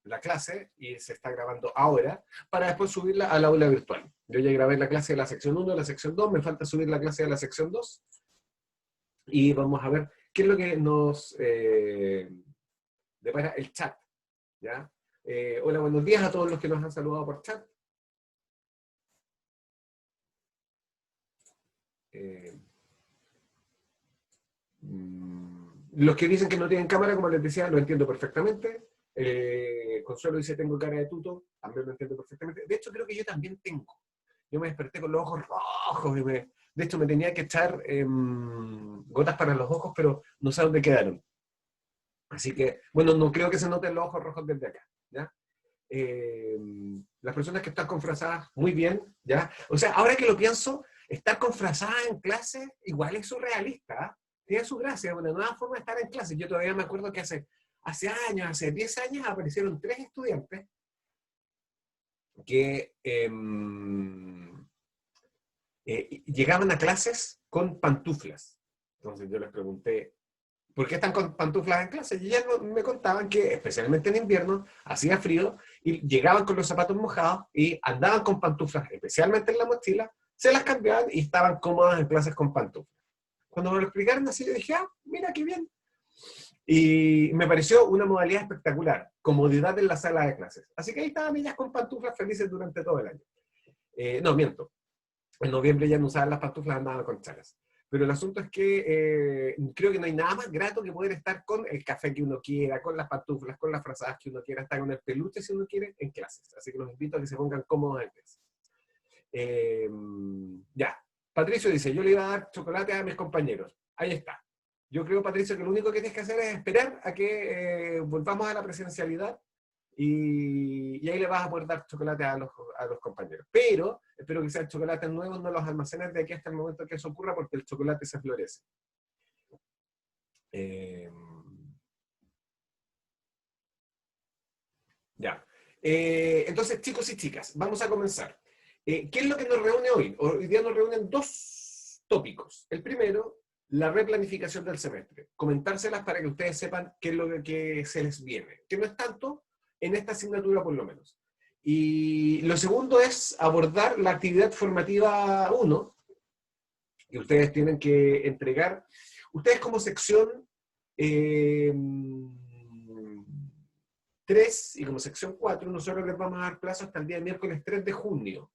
la clase y se está grabando ahora para después subirla al aula virtual. Yo ya grabé la clase de la sección 1, de la sección 2, me falta subir la clase de la sección 2 y vamos a ver qué es lo que nos depara el chat. ¿Ya? Hola, buenos días a todos los que nos han saludado por chat. Los que dicen que no tienen cámara, como les decía, lo entiendo perfectamente. Consuelo dice, tengo cara de tuto, también lo entiendo perfectamente. De hecho, creo que yo también tengo. Yo me desperté con los ojos rojos. De hecho, me tenía que echar gotas para los ojos, pero no sé dónde quedaron. Así que, bueno, no creo que se noten los ojos rojos desde acá. ¿Ya? Las personas que están confrasadas, muy bien. ¿Ya? O sea, ahora que lo pienso, estar confrasada en clase igual es surrealista. ¿Eh? Tiene su gracia, una nueva forma de estar en clase. Yo todavía me acuerdo que hace años, hace 10 años, aparecieron 3 estudiantes que llegaban a clases con pantuflas. Entonces yo les pregunté, ¿por qué están con pantuflas en clase? Y ya me contaban que, especialmente en invierno, hacía frío, y llegaban con los zapatos mojados y andaban con pantuflas, especialmente en la mochila, se las cambiaban y estaban cómodas en clases con pantuflas. Cuando me lo explicaron así, yo dije, mira qué bien. Y me pareció una modalidad espectacular, comodidad en la sala de clases. Así que ahí estaban ellas con pantuflas felices durante todo el año. No, miento. En noviembre ya no usaban las pantuflas, andaban con chalas. Pero el asunto es que creo que no hay nada más grato que poder estar con el café que uno quiera, con las pantuflas, con las frazadas que uno quiera, estar con el peluche si uno quiere en clases. Así que los invito a que se pongan cómodos en clases. Ya. Patricio dice, yo le iba a dar chocolate a mis compañeros. Ahí está. Yo creo, Patricio, que lo único que tienes que hacer es esperar a que volvamos a la presencialidad y ahí le vas a poder dar chocolate a los compañeros. Pero espero que sean chocolates nuevos, no los almacenes de aquí hasta el momento que eso ocurra, porque el chocolate se florece. Ya. Entonces, chicos y chicas, vamos a comenzar. ¿Qué es lo que nos reúne hoy? Hoy día nos reúnen 2 tópicos. El primero, la replanificación del semestre. Comentárselas para que ustedes sepan qué es lo que se les viene. Que no es tanto en esta asignatura por lo menos. Y lo segundo es abordar la actividad formativa 1, que ustedes tienen que entregar. Ustedes como sección 3 y como sección 4, nosotros les vamos a dar plazo hasta el día miércoles 3 de junio,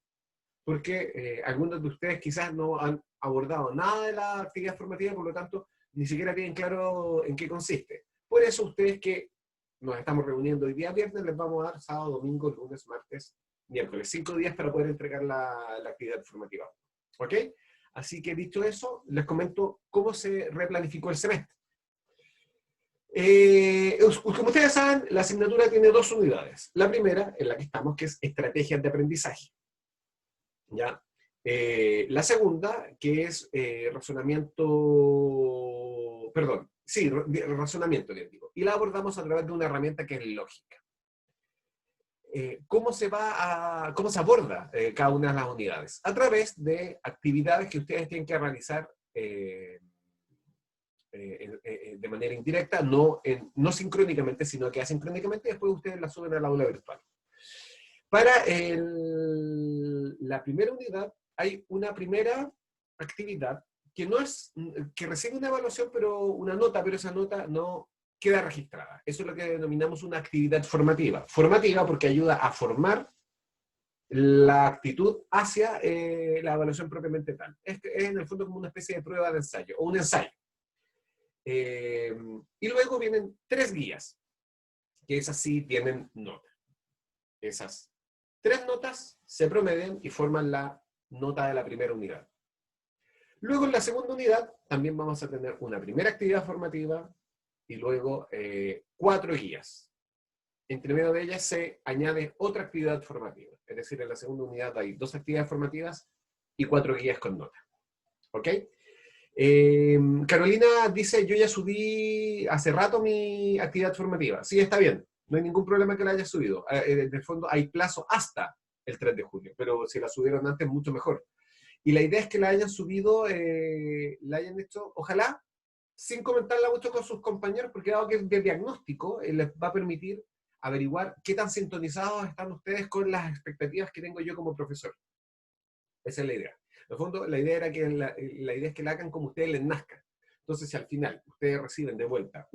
porque algunos de ustedes quizás no han abordado nada de la actividad formativa, por lo tanto, ni siquiera tienen claro en qué consiste. Por eso ustedes que nos estamos reuniendo hoy día viernes, les vamos a dar sábado, domingo, lunes, martes, miércoles, 5 días para poder entregar la actividad formativa. ¿Ok? Así que dicho eso, les comento cómo se replanificó el semestre. Como ustedes saben, la asignatura tiene 2 unidades. La primera, en la que estamos, que es estrategias de aprendizaje. ¿Ya? La segunda, que es razonamiento, perdón, sí, razonamiento didáctico. Y la abordamos a través de una herramienta que es lógica. ¿Cómo se aborda cada una de las unidades? A través de actividades que ustedes tienen que realizar de manera indirecta, no sincrónicamente, sino que asincrónicamente, y después ustedes la suben al aula virtual. Para la primera unidad hay una primera actividad que recibe una evaluación, una nota, pero esa nota no queda registrada. Eso es lo que denominamos una actividad formativa. Formativa porque ayuda a formar la actitud hacia la evaluación propiamente tal. Es en el fondo como una especie de prueba de ensayo, o un ensayo. Y luego vienen 3 guías, que esas sí tienen nota. Esas 3 notas se promedian y forman la nota de la primera unidad. Luego en la segunda unidad también vamos a tener una primera actividad formativa y luego 4 guías. Entre medio de ellas se añade otra actividad formativa. Es decir, en la segunda unidad hay 2 actividades formativas y 4 guías con nota. ¿Ok? Carolina dice, yo ya subí hace rato mi actividad formativa. Sí, está bien. No hay ningún problema que la haya subido. En el fondo hay plazo hasta el 3 de junio, pero si la subieron antes, mucho mejor. Y la idea es que la hayan subido, la hayan hecho, ojalá, sin comentarla mucho con sus compañeros, porque dado que es de diagnóstico, les va a permitir averiguar qué tan sintonizados están ustedes con las expectativas que tengo yo como profesor. Esa es la idea. En el fondo, la idea era que la idea es que la hagan como ustedes les nazca. Entonces, si al final ustedes reciben de vuelta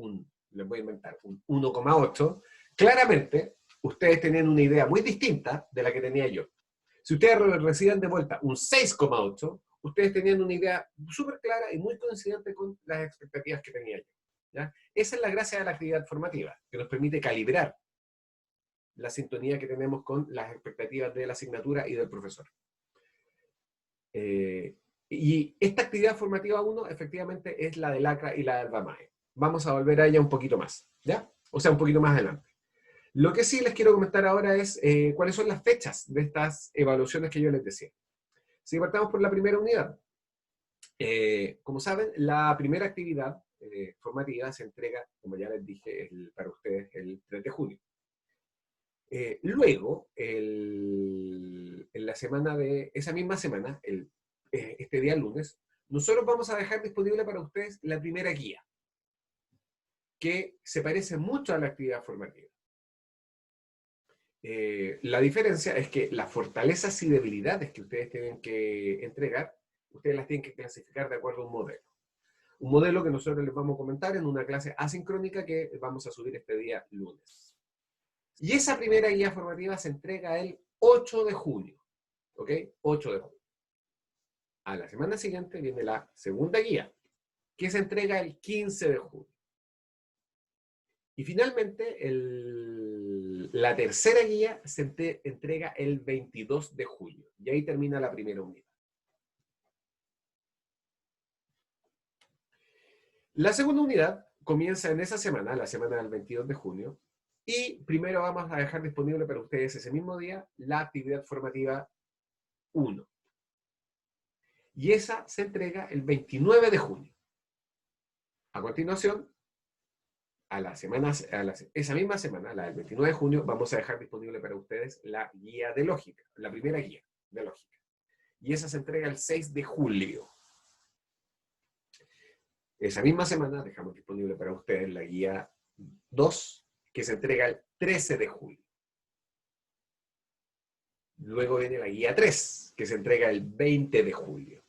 les voy a inventar, un 1,8, claramente ustedes tenían una idea muy distinta de la que tenía yo. Si ustedes reciben de vuelta un 6,8, ustedes tenían una idea súper clara y muy coincidente con las expectativas que tenía yo. ¿Ya? Esa es la gracia de la actividad formativa, que nos permite calibrar la sintonía que tenemos con las expectativas de la asignatura y del profesor. Y esta actividad formativa 1 efectivamente es la del ACRA y la del BAMAE. Vamos a volver a ella un poquito más, ¿ya? O sea, un poquito más adelante. Lo que sí les quiero comentar ahora es cuáles son las fechas de estas evaluaciones que yo les decía. Si partamos por la primera unidad. Como saben, la primera actividad formativa se entrega, como ya les dije, para ustedes el 3 de junio. Luego, en la semana esa misma semana, este día lunes, nosotros vamos a dejar disponible para ustedes la primera guía, que se parece mucho a la actividad formativa. La diferencia es que las fortalezas y debilidades que ustedes tienen que entregar, ustedes las tienen que clasificar de acuerdo a un modelo. Un modelo que nosotros les vamos a comentar en una clase asincrónica que vamos a subir este día lunes. Y esa primera guía formativa se entrega el 8 de junio. ¿Ok? 8 de junio. A la semana siguiente viene la segunda guía, que se entrega el 15 de junio. Y finalmente, la tercera guía se entrega el 22 de julio. Y ahí termina la primera unidad. La segunda unidad comienza en esa semana, la semana del 22 de junio, y primero vamos a dejar disponible para ustedes ese mismo día la actividad formativa 1. Y esa se entrega el 29 de junio. A continuación, esa misma semana, la del 29 de junio, vamos a dejar disponible para ustedes la guía de lógica, la primera guía de lógica. Y esa se entrega el 6 de julio. Esa misma semana dejamos disponible para ustedes la guía 2, que se entrega el 13 de julio. Luego viene la guía 3, que se entrega el 20 de julio.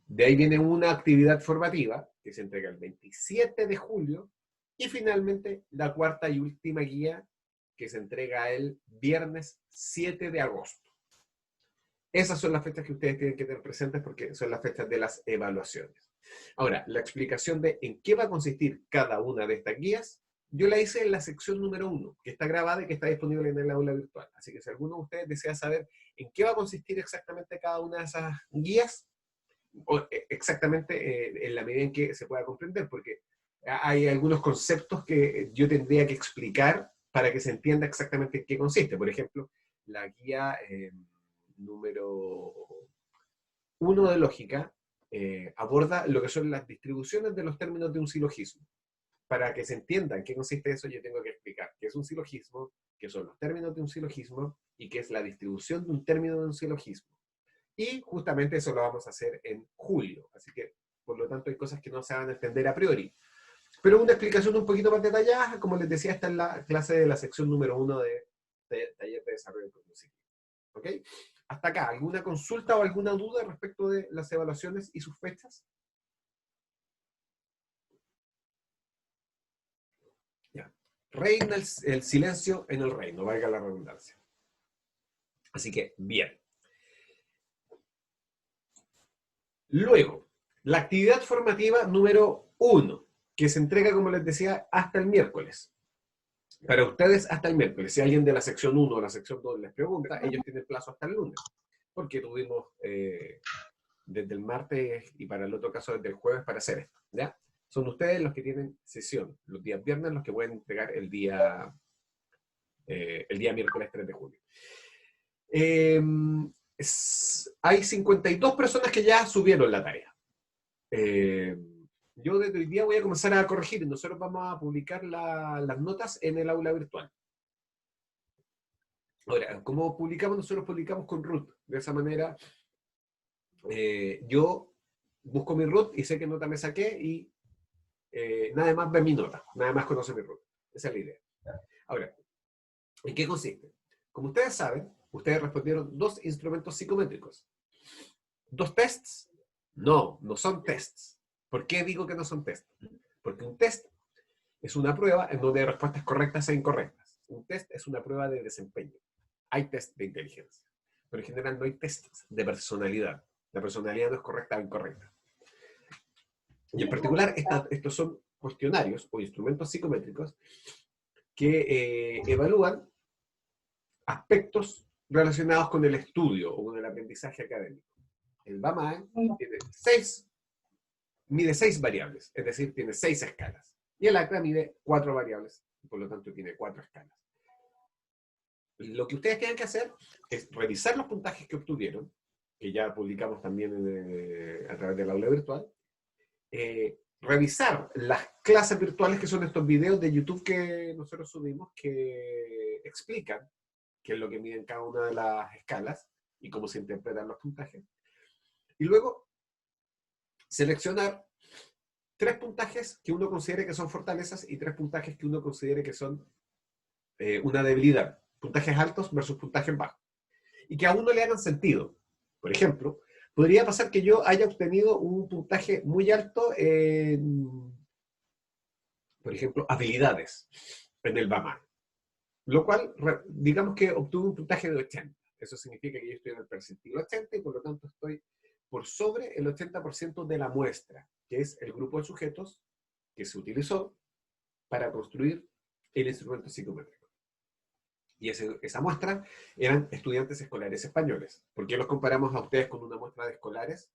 De ahí viene una actividad formativa, que se entrega el 27 de julio. Y finalmente, la cuarta y última guía, que se entrega el viernes 7 de agosto. Esas son las fechas que ustedes tienen que tener presentes porque son las fechas de las evaluaciones. Ahora, la explicación de en qué va a consistir cada una de estas guías, yo la hice en la sección número 1, que está grabada y que está disponible en el aula virtual. Así que si alguno de ustedes desea saber en qué va a consistir exactamente cada una de esas guías, o exactamente en la medida en que se pueda comprender, porque hay algunos conceptos que yo tendría que explicar para que se entienda exactamente en qué consiste. Por ejemplo, la guía número 1 de lógica aborda lo que son las distribuciones de los términos de un silogismo. Para que se entienda en qué consiste eso, yo tengo que explicar qué es un silogismo, qué son los términos de un silogismo y qué es la distribución de un término de un silogismo. Y justamente eso lo vamos a hacer en julio. Así que, por lo tanto, hay cosas que no se van a entender a priori. Pero una explicación un poquito más detallada, como les decía, está en la clase de la sección número 1 de taller de desarrollo cognitivo. ¿Ok? Hasta acá, ¿alguna consulta o alguna duda respecto de las evaluaciones y sus fechas? Ya. Reina el silencio en el reino, valga la redundancia. Así que, bien. Luego, la actividad formativa número 1, que se entrega, como les decía, hasta el miércoles. Para ustedes, hasta el miércoles. Si alguien de la sección 1 o la sección 2 les pregunta, ellos tienen plazo hasta el lunes. Porque tuvimos desde el martes y para el otro caso desde el jueves para hacer esto. ¿Ya? Son ustedes los que tienen sesión. Los días viernes los que pueden entregar el día miércoles 3 de julio. Hay 52 personas que ya subieron la tarea. Yo desde hoy día voy a comenzar a corregir. Nosotros vamos a publicar las notas en el aula virtual. Ahora, ¿cómo publicamos? Nosotros publicamos con root. De esa manera, yo busco mi root y sé qué nota me saqué y nadie más ve mi nota. Nadie más conoce mi root. Esa es la idea. Ahora, ¿en qué consiste? Como ustedes saben, ustedes respondieron 2 instrumentos psicométricos. ¿2 tests? No, no son tests. ¿Por qué digo que no son tests? Porque un test es una prueba en donde hay respuestas correctas e incorrectas. Un test es una prueba de desempeño. Hay test de inteligencia, pero en general no hay tests de personalidad. La personalidad no es correcta o incorrecta. Y en particular, estos son cuestionarios o instrumentos psicométricos que evalúan aspectos relacionados con el estudio o con el aprendizaje académico. El BAMAE mide 6 variables, es decir, tiene 6 escalas. Y el ACRA mide 4 variables, y por lo tanto tiene 4 escalas. Lo que ustedes tienen que hacer es revisar los puntajes que obtuvieron, que ya publicamos también a través del aula virtual, revisar las clases virtuales, que son estos videos de YouTube que nosotros subimos, que explican qué es lo que miden cada una de las escalas y cómo se interpretan los puntajes. Y luego seleccionar 3 puntajes que uno considere que son fortalezas y 3 puntajes que uno considere que son una debilidad. Puntajes altos versus puntajes bajos. Y que a uno le hagan sentido. Por ejemplo, podría pasar que yo haya obtenido un puntaje muy alto en, por ejemplo, habilidades en el BAMAR. Lo cual, digamos que obtuve un puntaje de 80. Eso significa que yo estoy en el percentil 80 y por lo tanto estoy por sobre el 80% de la muestra, que es el grupo de sujetos que se utilizó para construir el instrumento psicométrico. Y esa muestra eran estudiantes escolares españoles. ¿Por qué los comparamos a ustedes con una muestra de escolares?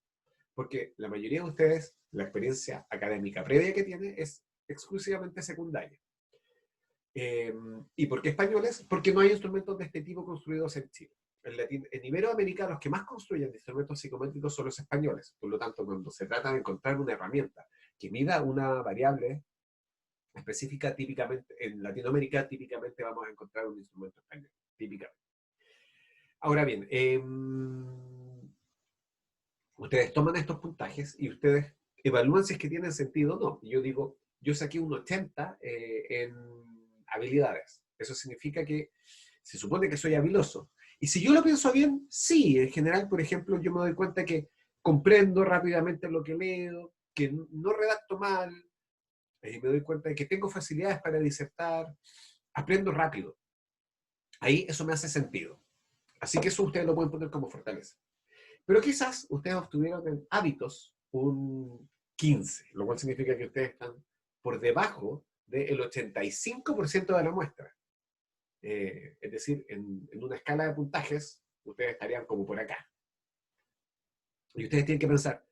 Porque la mayoría de ustedes, la experiencia académica previa que tiene es exclusivamente secundaria. ¿Y por qué españoles? Porque no hay instrumentos de este tipo construidos en Chile. En Iberoamérica, los que más construyen instrumentos psicométricos son los españoles. Por lo tanto, cuando se trata de encontrar una herramienta que mida una variable específica, típicamente en Latinoamérica, típicamente vamos a encontrar un instrumento español. Típicamente. Ahora bien, ustedes toman estos puntajes y ustedes evalúan si es que tienen sentido o no. Yo digo, yo saqué un 80 en habilidades. Eso significa que se supone que soy habiloso. Y si yo lo pienso bien, sí, en general, por ejemplo, yo me doy cuenta que comprendo rápidamente lo que leo, que no redacto mal, me doy cuenta de que tengo facilidades para disertar, aprendo rápido. Ahí eso me hace sentido. Así que eso ustedes lo pueden poner como fortaleza. Pero quizás ustedes obtuvieron en hábitos un 15, lo cual significa que ustedes están por debajo del 85% de la muestra. Es decir, en una escala de puntajes, ustedes estarían como por acá. Y ustedes tienen que pensar,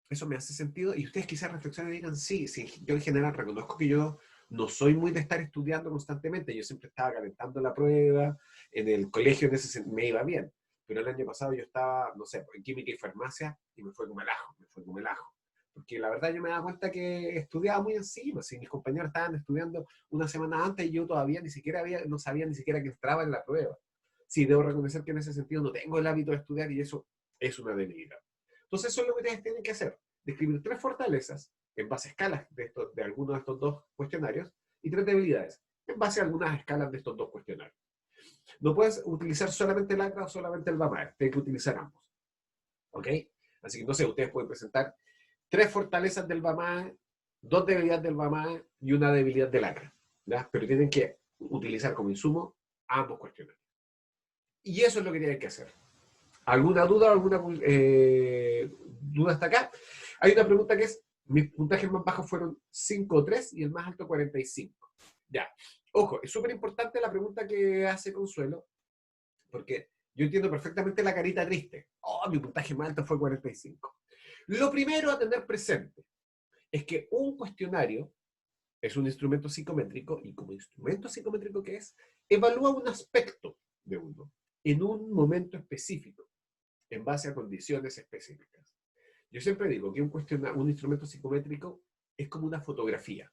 ¿eso me hace sentido? Y ustedes quizás reflexionen y digan, sí, sí, yo en general reconozco que yo no soy muy de estar estudiando constantemente, yo siempre estaba calentando la prueba, en el colegio en ese me iba bien, pero el año pasado yo estaba, no sé, en química y farmacia y me fue como el ajo, me fue como el ajo. Porque la verdad yo me daba cuenta que estudiaba muy encima, si mis compañeros estaban estudiando una semana antes y yo todavía ni siquiera no sabía ni siquiera que entraba en la prueba. Sí, debo reconocer que en ese sentido no tengo el hábito de estudiar y eso es una debilidad. Entonces eso es lo que ustedes tienen que hacer, describir 3 fortalezas en base a escalas de alguno de estos 2 cuestionarios y 3 debilidades en base a algunas escalas de estos 2 cuestionarios. No puedes utilizar solamente el ACRA o solamente el BAMAR, tienes que utilizar ambos. ¿Ok? Así que no sé, ustedes pueden presentar 3 fortalezas del BAMAR, 2 debilidades del BAMAR y una debilidad del ACRA. ¿Ya? Pero tienen que utilizar como insumo ambos cuestionarios. Y eso es lo que tienen que hacer. ¿Alguna duda o alguna duda hasta acá? Hay una pregunta que es, mis puntajes más bajos fueron 5,3 y el más alto 45. Ya, ojo, es súper importante la pregunta que hace Consuelo, porque yo entiendo perfectamente la carita triste. Oh, mi puntaje más alto fue 45. Lo primero a tener presente es que un cuestionario es un instrumento psicométrico y como instrumento psicométrico que es, evalúa un aspecto de uno en un momento específico, en base a condiciones específicas. Yo siempre digo que un instrumento psicométrico es como una fotografía.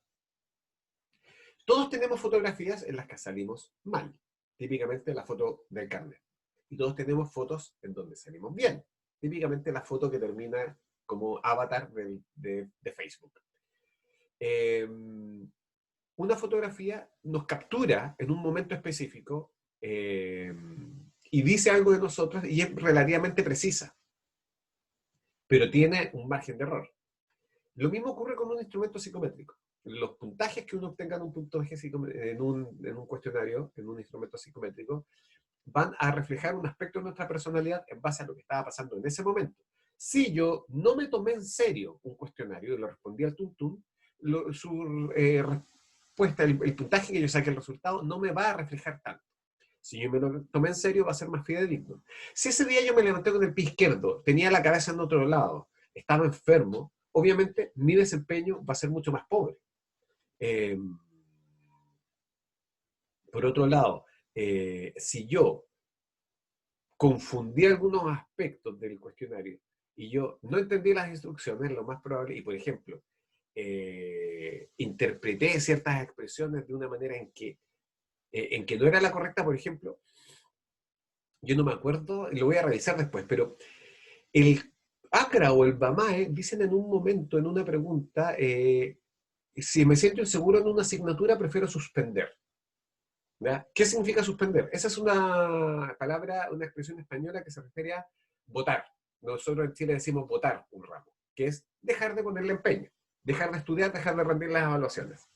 Todos tenemos fotografías en las que salimos mal, típicamente la foto del carnet. Y todos tenemos fotos en donde salimos bien, típicamente la foto que termina como avatar de Facebook. una fotografía nos captura en un momento específico y dice algo de nosotros y es relativamente precisa, pero tiene un margen de error. Lo mismo ocurre con un instrumento psicométrico. Los puntajes que uno obtenga en un puntaje en un cuestionario, en un instrumento psicométrico, van a reflejar un aspecto de nuestra personalidad en base a lo que estaba pasando en ese momento. Si yo no me tomé en serio un cuestionario y lo respondí al tuntún, su respuesta, el puntaje que yo saque, el resultado, no me va a reflejar tanto. Si yo me lo tomé en serio, va a ser más fidedigno. Si ese día yo me levanté con el pie izquierdo, tenía la cabeza en otro lado, estaba enfermo, obviamente mi desempeño va a ser mucho más pobre. Eh, por otro lado, si yo confundí algunos aspectos del cuestionario y yo no entendí las instrucciones, lo más probable, y por ejemplo, interpreté ciertas expresiones de una manera en que no era la correcta, por ejemplo, yo no me acuerdo, lo voy a revisar después, pero el ACRA o el BAMAE dicen en un momento, en una pregunta, si me siento inseguro en una asignatura, prefiero suspender. ¿Ya? ¿Qué significa suspender? Esa es una palabra, una expresión española que se refiere a votar. Nosotros en Chile decimos votar un ramo, que es dejar de ponerle empeño, dejar de estudiar, dejar de rendir las evaluaciones.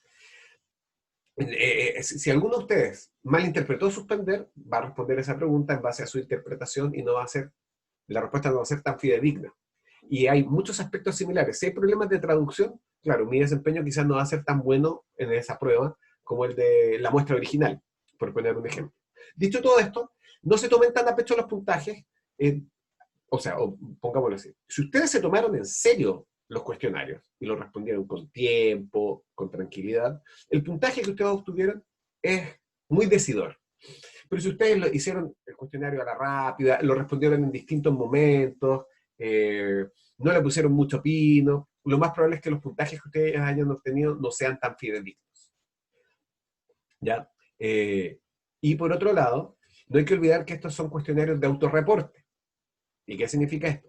Si alguno de ustedes malinterpretó suspender, va a responder esa pregunta en base a su interpretación y no va a ser, la respuesta no va a ser tan fidedigna. Y hay muchos aspectos similares. Si hay problemas de traducción, claro, mi desempeño quizás no va a ser tan bueno en esa prueba como el de la muestra original, por poner un ejemplo. Dicho todo esto, no se tomen tan a pecho los puntajes, o pongámoslo así, si ustedes se tomaron en serio los cuestionarios y los respondieron con tiempo, con tranquilidad, el puntaje que ustedes obtuvieron es muy decidor. Pero si ustedes hicieron el cuestionario a la rápida, lo respondieron en distintos momentos, no le pusieron mucho pino, lo más probable es que los puntajes que ustedes hayan obtenido no sean tan fidedignos. ¿Ya? Y por otro lado, no hay que olvidar que estos son cuestionarios de autorreporte. ¿Y qué significa esto?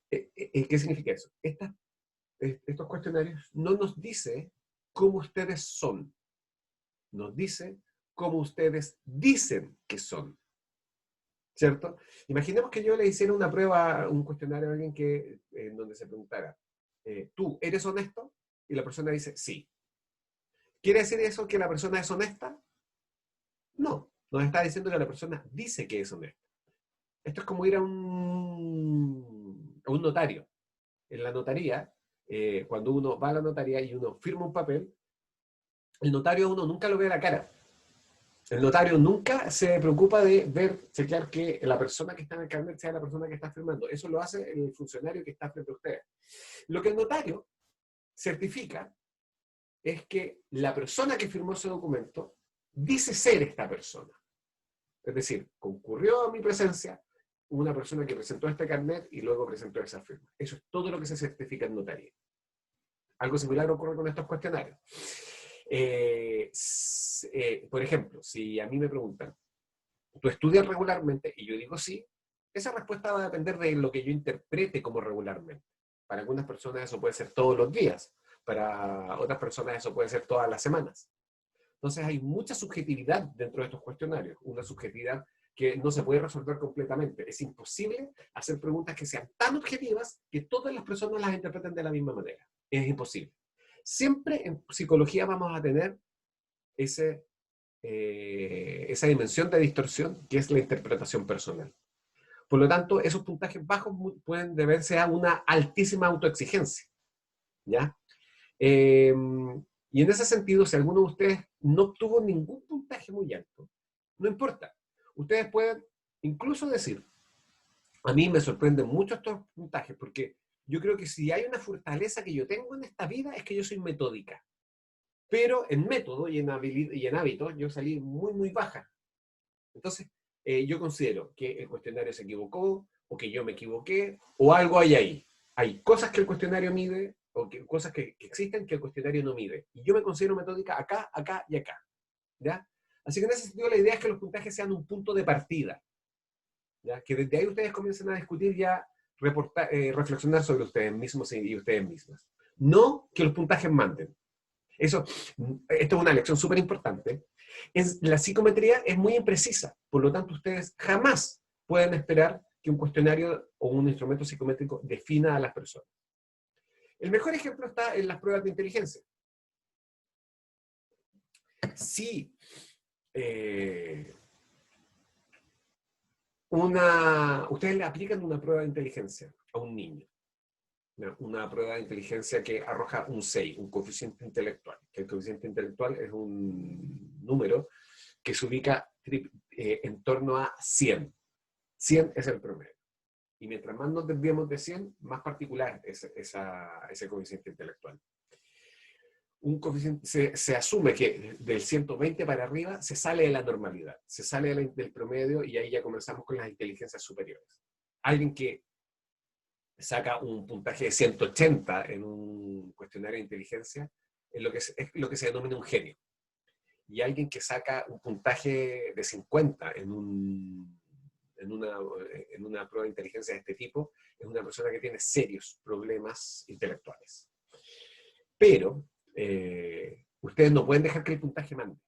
¿Qué significa eso? Estos cuestionarios no nos dice cómo ustedes son, nos dice cómo ustedes dicen que son. ¿Cierto? Imaginemos que yo le hiciera una prueba, un cuestionario a alguien donde se preguntara, ¿tú eres honesto? Y la persona dice, sí. ¿Quiere decir eso que la persona es honesta? No, nos está diciendo que la persona dice que es honesta. Esto es como ir a un notario. En la notaría, cuando uno va a la notaría y uno firma un papel, el notario uno nunca lo ve a la cara. El notario nunca se preocupa de chequear que la persona que está en el carnet sea la persona que está firmando. Eso lo hace el funcionario que está frente a ustedes. Lo que el notario certifica es que la persona que firmó ese documento dice ser esta persona. Es decir, concurrió a mi presencia una persona que presentó este carnet y luego presentó esa firma. Eso es todo lo que se certifica en notaría. Algo similar ocurre con estos cuestionarios. Por ejemplo, si a mí me preguntan, ¿tú estudias regularmente? Y yo digo sí, esa respuesta va a depender de lo que yo interprete como regularmente. Para algunas personas eso puede ser todos los días, para otras personas eso puede ser todas las semanas. Entonces hay mucha subjetividad dentro de estos cuestionarios, una subjetividad que no se puede resolver completamente. Es imposible hacer preguntas que sean tan objetivas que todas las personas las interpreten de la misma manera. Es imposible. Siempre en psicología vamos a tener esa dimensión de distorsión que es la interpretación personal. Por lo tanto, esos puntajes bajos pueden deberse a una altísima autoexigencia. ¿Ya? Y en ese sentido, si alguno de ustedes no obtuvo ningún puntaje muy alto, no importa. Ustedes pueden incluso decir, a mí me sorprenden mucho estos puntajes, porque yo creo que si hay una fortaleza que yo tengo en esta vida es que yo soy metódica. Pero en método y en hábitos yo salí muy, muy baja. Entonces, yo considero que el cuestionario se equivocó, o que yo me equivoqué, o algo hay ahí. Hay cosas que el cuestionario mide, o cosas que existen que el cuestionario no mide. Y yo me considero metódica acá, acá y acá. ¿Ya? Así que en ese sentido la idea es que los puntajes sean un punto de partida. ¿Ya? Que desde ahí ustedes comiencen a discutir ya, reflexionar sobre ustedes mismos y ustedes mismas. No que los puntajes manden. Esto es una lección súper importante. La psicometría es muy imprecisa, por lo tanto ustedes jamás pueden esperar que un cuestionario o un instrumento psicométrico defina a las personas. El mejor ejemplo está en las pruebas de inteligencia. Si ustedes le aplican una prueba de inteligencia a un niño, una prueba de inteligencia que arroja un 6, un coeficiente intelectual, que el coeficiente intelectual es un número que se ubica en torno a 100. 100 es el promedio. Y mientras más nos desviemos de 100, más particular es ese coeficiente intelectual. Un coeficiente, se asume que del 120 para arriba se sale de la normalidad, se sale del promedio, y ahí ya comenzamos con las inteligencias superiores. Alguien que saca un puntaje de 180 en un cuestionario de inteligencia es lo que se denomina un genio. Y alguien que saca un puntaje de 50 en una prueba de inteligencia de este tipo es una persona que tiene serios problemas intelectuales. Pero ustedes no pueden dejar que el puntaje mande.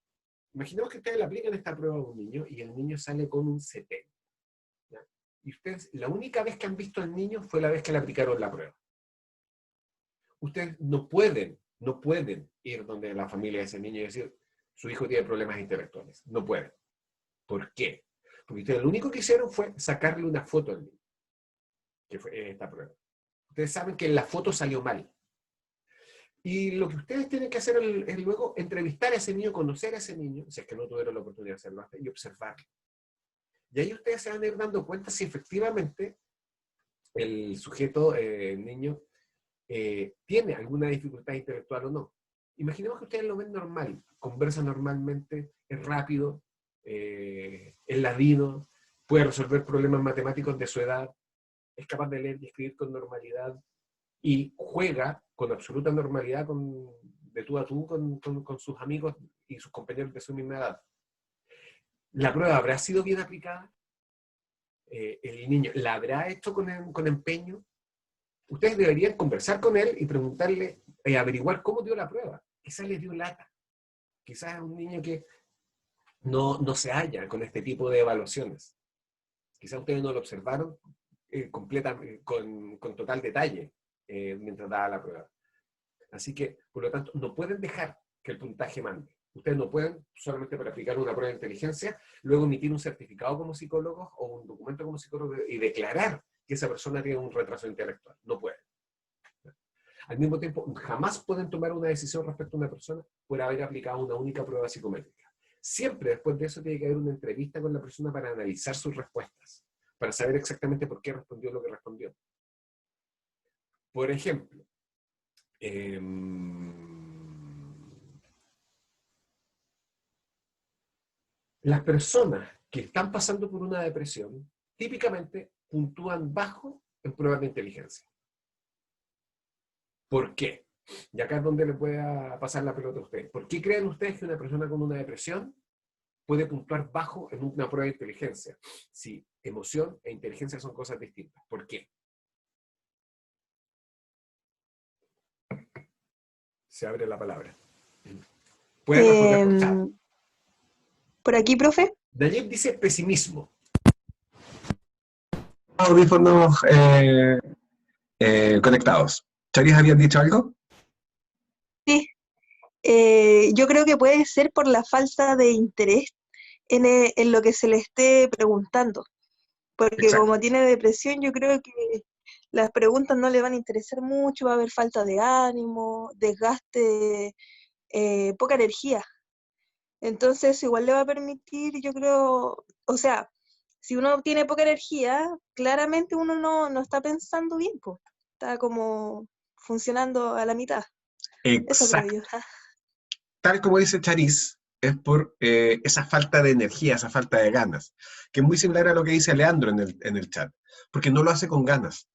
Imaginemos que ustedes le aplican esta prueba a un niño y el niño sale con un 70. ¿Ya? Y ustedes, la única vez que han visto al niño fue la vez que le aplicaron la prueba. Ustedes no pueden ir donde la familia de ese niño y decir, su hijo tiene problemas intelectuales. No pueden. ¿Por qué? Porque ustedes lo único que hicieron fue sacarle una foto al niño, que fue esta prueba. Ustedes saben que la foto salió mal. Y lo que ustedes tienen que hacer es luego entrevistar a ese niño, conocer a ese niño, si es que no tuvieron la oportunidad de hacerlo antes, y observarlo. Y ahí ustedes se van a ir dando cuenta si efectivamente el sujeto, el niño, tiene alguna dificultad intelectual o no. Imaginemos que ustedes lo ven normal, conversa normalmente, es rápido, es ladino, puede resolver problemas matemáticos de su edad, es capaz de leer y escribir con normalidad, y juega con absoluta normalidad de tú a tú con sus amigos y sus compañeros de su misma edad. ¿La prueba habrá sido bien aplicada? ¿El niño la habrá hecho con empeño? Ustedes deberían conversar con él y preguntarle, averiguar cómo dio la prueba. Quizás le dio lata. Quizás es un niño que no se halla con este tipo de evaluaciones. Quizás ustedes no lo observaron con total detalle mientras daba la prueba. Así que, por lo tanto, no pueden dejar que el puntaje mande. Ustedes no pueden, solamente para aplicar una prueba de inteligencia, luego emitir un certificado como psicólogos o un documento como psicólogo y declarar que esa persona tiene un retraso intelectual. No pueden. Al mismo tiempo, jamás pueden tomar una decisión respecto a una persona por haber aplicado una única prueba psicométrica. Siempre después de eso tiene que haber una entrevista con la persona para analizar sus respuestas, para saber exactamente por qué respondió lo que respondió. Por ejemplo, las personas que están pasando por una depresión típicamente puntúan bajo en pruebas de inteligencia. ¿Por qué? Y acá es donde le puede pasar la pelota a ustedes. ¿Por qué creen ustedes que una persona con una depresión puede puntuar bajo en una prueba de inteligencia? Si emoción e inteligencia son cosas distintas. ¿Por qué? Se abre la palabra. ¿Pueden responder por chat? Por aquí, profe. Nayib dice pesimismo. Audífonos conectados. ¿Charis habían dicho algo? Sí, yo creo que puede ser por la falta de interés en lo que se le esté preguntando. Porque Exacto. como tiene depresión, yo creo que las preguntas no le van a interesar mucho, va a haber falta de ánimo, desgaste, poca energía. Entonces igual le va a permitir, yo creo, o sea, si uno tiene poca energía, claramente uno no está pensando bien, pues. Está como funcionando a la mitad. Eso creo Exacto. yo. Tal como dice Charis, es por esa falta de energía, esa falta de ganas, que es muy similar a lo que dice Leandro en el chat, porque no lo hace con ganas.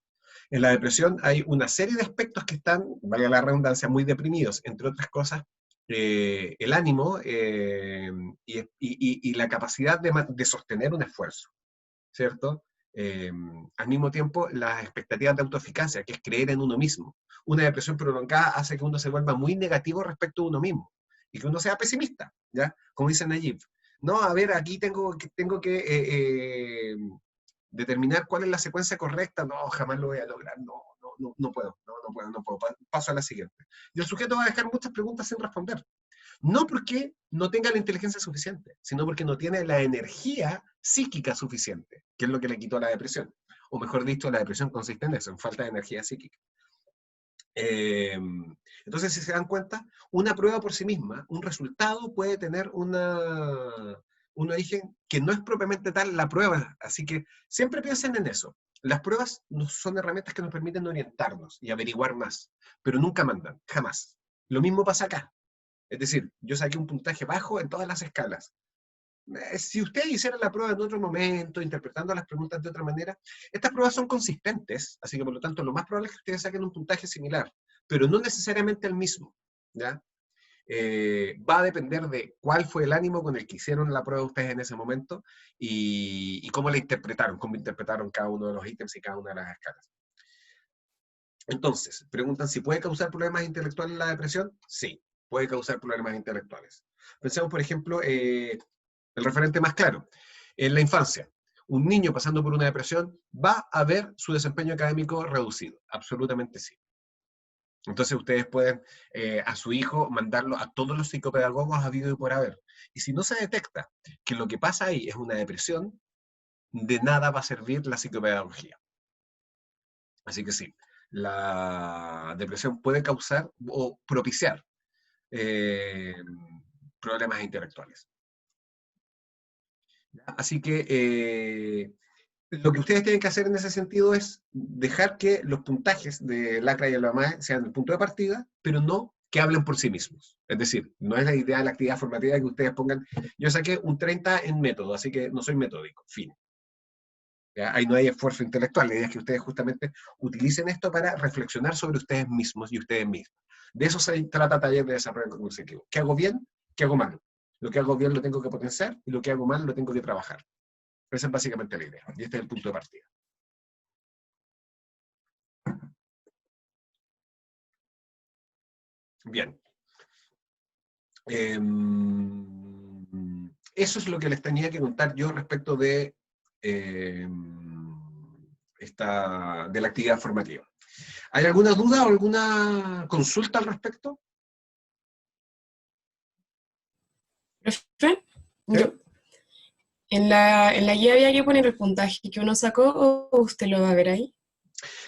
En la depresión hay una serie de aspectos que están, valga la redundancia, muy deprimidos, entre otras cosas, el ánimo y la capacidad de sostener un esfuerzo, ¿cierto? Al mismo tiempo, las expectativas de autoeficacia, que es creer en uno mismo. una depresión prolongada hace que uno se vuelva muy negativo respecto a uno mismo, y que uno sea pesimista, ¿ya? Como dice Nayib. No, a ver, aquí tengo que determinar cuál es la secuencia correcta. No, jamás lo voy a lograr. No puedo. Paso a la siguiente. Y el sujeto va a dejar muchas preguntas sin responder. No porque no tenga la inteligencia suficiente, sino porque no tiene la energía psíquica suficiente, que es lo que le quitó la depresión. O mejor dicho, la depresión consiste en eso, en falta de energía psíquica. Entonces, si se dan cuenta, una prueba por sí misma, un resultado puede tener un origen que no es propiamente tal la prueba. Así que siempre piensen en eso. Las pruebas son herramientas que nos permiten orientarnos y averiguar más, pero nunca mandan, jamás. Lo mismo pasa acá. Es decir, yo saqué un puntaje bajo en todas las escalas. Si ustedes hicieran la prueba en otro momento, interpretando las preguntas de otra manera, estas pruebas son consistentes, así que por lo tanto lo más probable es que ustedes saquen un puntaje similar, pero no necesariamente el mismo, ¿ya? Va a depender de cuál fue el ánimo con el que hicieron la prueba ustedes en ese momento y cómo cómo interpretaron cada uno de los ítems y cada una de las escalas. Entonces, preguntan si puede causar problemas intelectuales la depresión. Sí, puede causar problemas intelectuales. Pensemos, por ejemplo, el referente más claro. En la infancia, un niño pasando por una depresión va a ver su desempeño académico reducido. Absolutamente sí. Entonces ustedes pueden a su hijo mandarlo a todos los psicopedagogos habido y por haber. Y si no se detecta que lo que pasa ahí es una depresión, de nada va a servir la psicopedagogía. Así que sí, la depresión puede causar o propiciar problemas intelectuales. Así que lo que ustedes tienen que hacer en ese sentido es dejar que los puntajes de Lacra y Alamae sean el punto de partida, pero no que hablen por sí mismos. Es decir, no es la idea de la actividad formativa que ustedes pongan, yo saqué un 30 en método, así que no soy metódico, fin. ¿Ya? Ahí no hay esfuerzo intelectual, la idea es que ustedes justamente utilicen esto para reflexionar sobre ustedes mismos y ustedes mismos. De eso se trata Taller de Desarrollo Cognitivo. ¿Qué hago bien? ¿Qué hago mal? Lo que hago bien lo tengo que potenciar y lo que hago mal lo tengo que trabajar. Esa es básicamente la idea, y este es el punto de partida. Bien. Eso es lo que les tenía que contar yo respecto de, de la actividad formativa. ¿Hay alguna duda o alguna consulta al respecto? ¿Profe? ¿Sí? Yo, en la guía había que poner el puntaje que uno sacó, o usted lo va a ver ahí.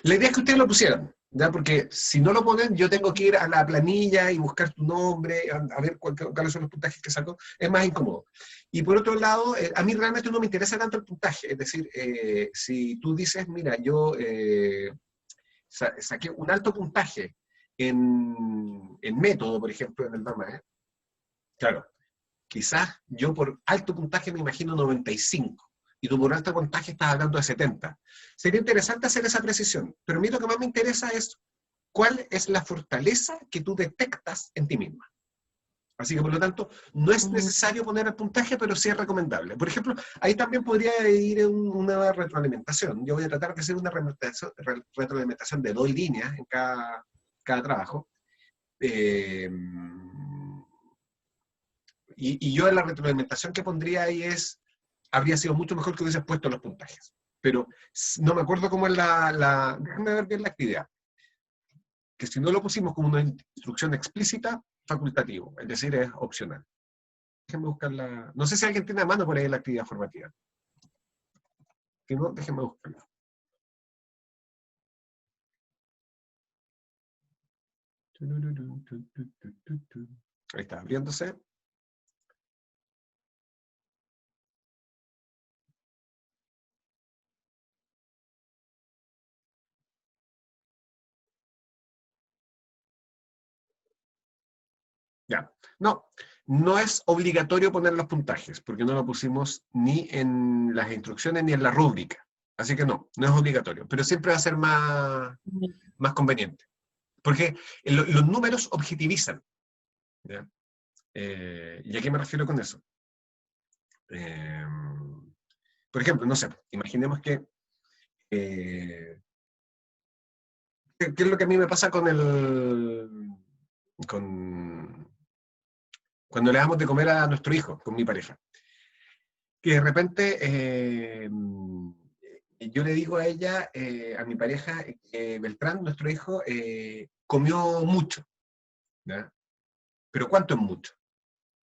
La idea es que ustedes lo pusieran, ¿ya? Porque si no lo ponen, yo tengo que ir a la planilla y buscar tu nombre, a ver cuáles son los puntajes que sacó, es más incómodo. Y por otro lado, a mí realmente no me interesa tanto el puntaje, es decir, si tú dices, mira, yo saqué un alto puntaje en método, por ejemplo, en el DAMA, claro, quizás yo por alto puntaje me imagino 95, y tú por alto puntaje estás hablando de 70. Sería interesante hacer esa precisión, pero a mí lo que más me interesa es cuál es la fortaleza que tú detectas en ti misma. Así que, por lo tanto, no es necesario poner el puntaje, pero sí es recomendable. Por ejemplo, ahí también podría ir una retroalimentación. Yo voy a tratar de hacer una retroalimentación de 2 líneas en cada trabajo. Y yo en la retroalimentación que pondría ahí habría sido mucho mejor que hubieses puesto los puntajes. Pero no me acuerdo cómo es déjame ver bien la actividad. Que si no lo pusimos como una instrucción explícita, facultativo, es decir, es opcional. Déjenme buscarla. No sé si alguien tiene a mano por ahí la actividad formativa. Si no, déjenme buscarla. Ahí está, abriéndose. Ya. No es obligatorio poner los puntajes, porque no lo pusimos ni en las instrucciones ni en la rúbrica. Así que no es obligatorio, pero siempre va a ser más conveniente. Porque los números objetivizan. ¿Ya? ¿Y a qué me refiero con eso? Por ejemplo, no sé, imaginemos que ¿qué es lo que a mí me pasa cuando le damos de comer a nuestro hijo, con mi pareja? Que de repente yo le digo a ella, a mi pareja, Beltrán, nuestro hijo, comió mucho, ¿ya? Pero ¿cuánto es mucho?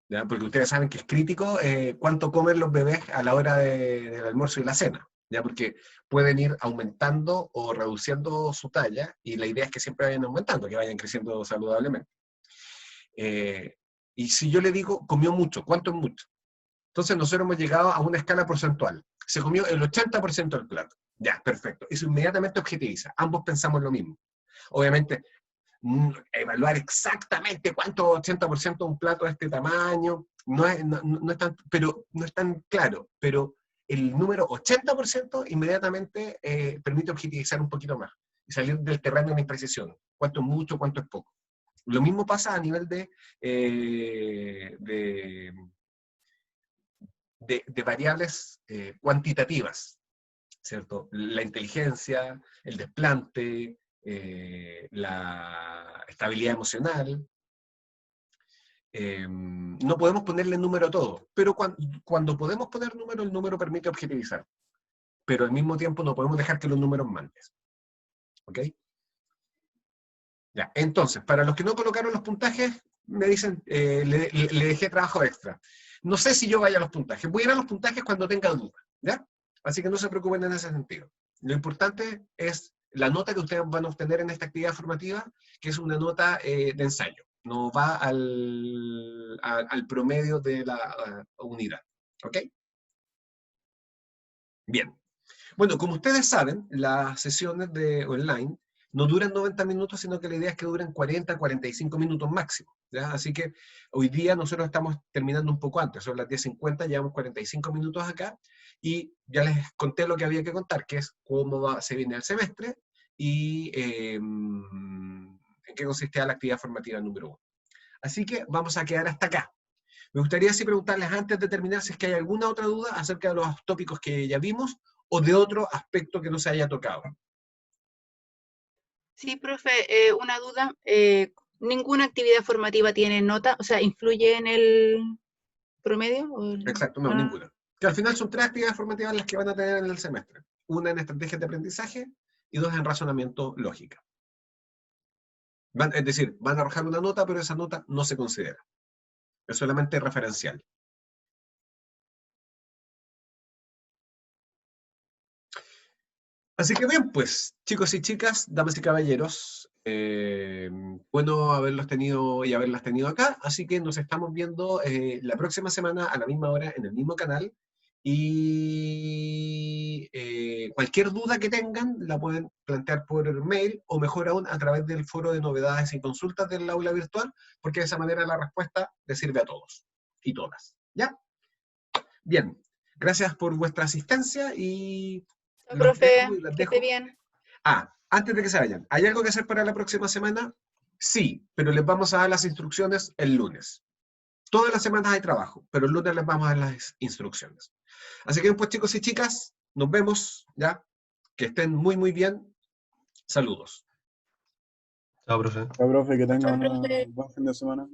¿Ya? Porque ustedes saben que es crítico cuánto comen los bebés a la hora del almuerzo y la cena, ¿ya? Porque pueden ir aumentando o reduciendo su talla, y la idea es que siempre vayan aumentando, que vayan creciendo saludablemente. Y si yo le digo, comió mucho, ¿cuánto es mucho? Entonces nosotros hemos llegado a una escala porcentual. Se comió el 80% del plato. Ya, perfecto. Eso inmediatamente objetiviza. Ambos pensamos lo mismo. Obviamente, evaluar exactamente cuánto 80% de un plato de este tamaño no es tan, pero no es tan claro. Pero el número 80% inmediatamente permite objetivizar un poquito más y salir del terreno de la imprecisión. Cuánto es mucho, cuánto es poco. Lo mismo pasa a nivel de variables cuantitativas, ¿cierto? La inteligencia, el desplante, la estabilidad emocional. No podemos ponerle número a todo, pero cuando podemos poner número, el número permite objetivizar. Pero al mismo tiempo no podemos dejar que los números manden. ¿Ok? Ya, entonces, para los que no colocaron los puntajes, me dicen, le dejé trabajo extra. No sé si yo vaya a los puntajes. Voy a ir a los puntajes cuando tenga dudas, ¿ya? Así que no se preocupen en ese sentido. Lo importante es la nota que ustedes van a obtener en esta actividad formativa, que es una nota de ensayo. No va al promedio de la unidad. ¿Ok? Bien. Bueno, como ustedes saben, las sesiones de online no duran 90 minutos, sino que la idea es que duren 40, 45 minutos máximo, ¿ya? Así que hoy día nosotros estamos terminando un poco antes, son las 10:50, llevamos 45 minutos acá, y ya les conté lo que había que contar, que es cómo se viene el semestre y en qué consistía la actividad formativa número 1. Así que vamos a quedar hasta acá. Me gustaría así preguntarles antes de terminar si es que hay alguna otra duda acerca de los tópicos que ya vimos o de otro aspecto que no se haya tocado. Sí, profe, una duda. ¿Ninguna actividad formativa tiene nota? O sea, ¿influye en el promedio? Exacto, no, ninguna. Que al final son 3 actividades formativas las que van a tener en el semestre. Una en estrategias de aprendizaje y 2 en razonamiento lógica. Es decir, van a arrojar una nota, pero esa nota no se considera. Es solamente referencial. Así que bien, pues, chicos y chicas, damas y caballeros, bueno haberlos tenido y haberlas tenido acá, así que nos estamos viendo la próxima semana a la misma hora en el mismo canal, y cualquier duda que tengan la pueden plantear por mail, o mejor aún a través del foro de novedades y consultas del aula virtual, porque de esa manera la respuesta les sirve a todos y todas, ¿ya? Bien, gracias por vuestra asistencia y... Profe, que esté bien. Antes de que se vayan, ¿hay algo que hacer para la próxima semana? Sí, pero les vamos a dar las instrucciones el lunes. Todas las semanas hay trabajo, pero el lunes les vamos a dar las instrucciones. Así que pues, chicos y chicas, nos vemos, ¿ya? Que estén muy, muy bien. Saludos. Chao, profe. Chao, profe, que tengan Chao, profe. un buen fin de semana.